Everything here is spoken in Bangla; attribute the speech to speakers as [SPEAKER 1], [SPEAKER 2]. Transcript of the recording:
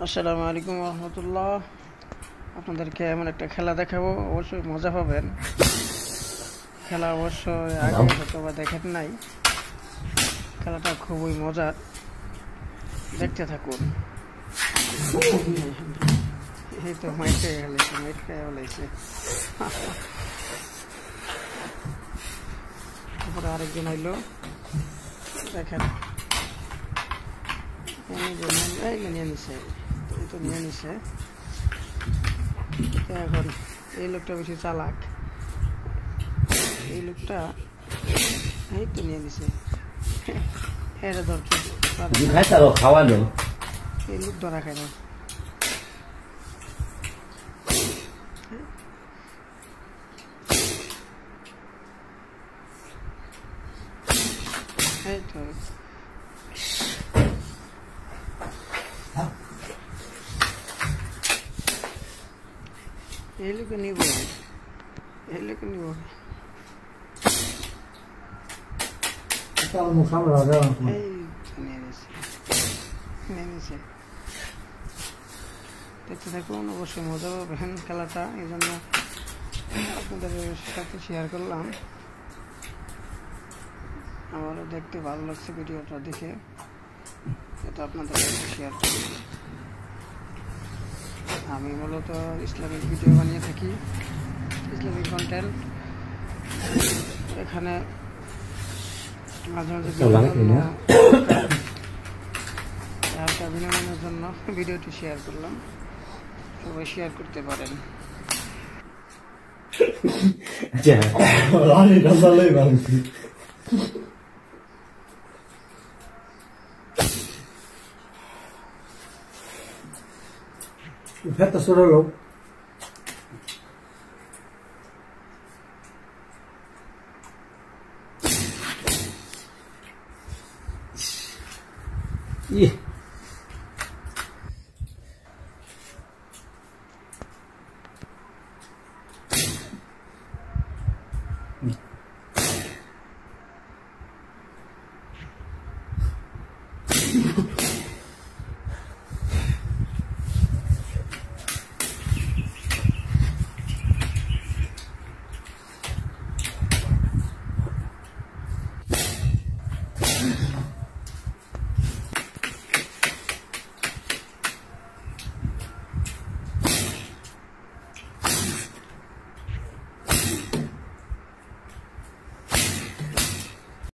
[SPEAKER 1] আসসালামু আলাইকুম রহমতুল্লাহ। আপনাদেরকে এমন একটা খেলা দেখাবো, অবশ্যই মজা পাবেন। খেলা অবশ্যই আগে হয়তো বা দেখেন নাই। খেলাটা খুবই মজার, দেখতে থাকুন। এই তো মাইট খেয়ে ফেলাইছে। তারপরে আরেকজন আইলো, দেখেন নিয়ে নিছে, এই তো নিয়ে নিছে। এখন এই লোকটা বেশি চালাক, এই লোকটা এই তো নিয়ে নিছে। এটা ধরছে
[SPEAKER 2] খাওয়ানো,
[SPEAKER 1] এই লোক ধরা খায় না। এই তো এই লোকে নিব, এই লোকে নিব। দেখতে থাকুন, অবশ্যই মজা পাবেন খেলাটা। এই জন্য আপনাদের সাথে শেয়ার করলাম। আমারও দেখতে ভালো লাগছে ভিডিওটা দেখে, এটা আপনাদের সাথে শেয়ার করি। আমি মূলত ইসলামিক ভিডিও বানিয়ে থাকি, ইসলামিক কন্টেন্ট। এখানে মাঝে মাঝে হালকা বিনোদনের জন্য ভিডিওটি শেয়ার করলাম, সবাই শেয়ার করতে পারেন।
[SPEAKER 2] Fetta sorello. Yeah.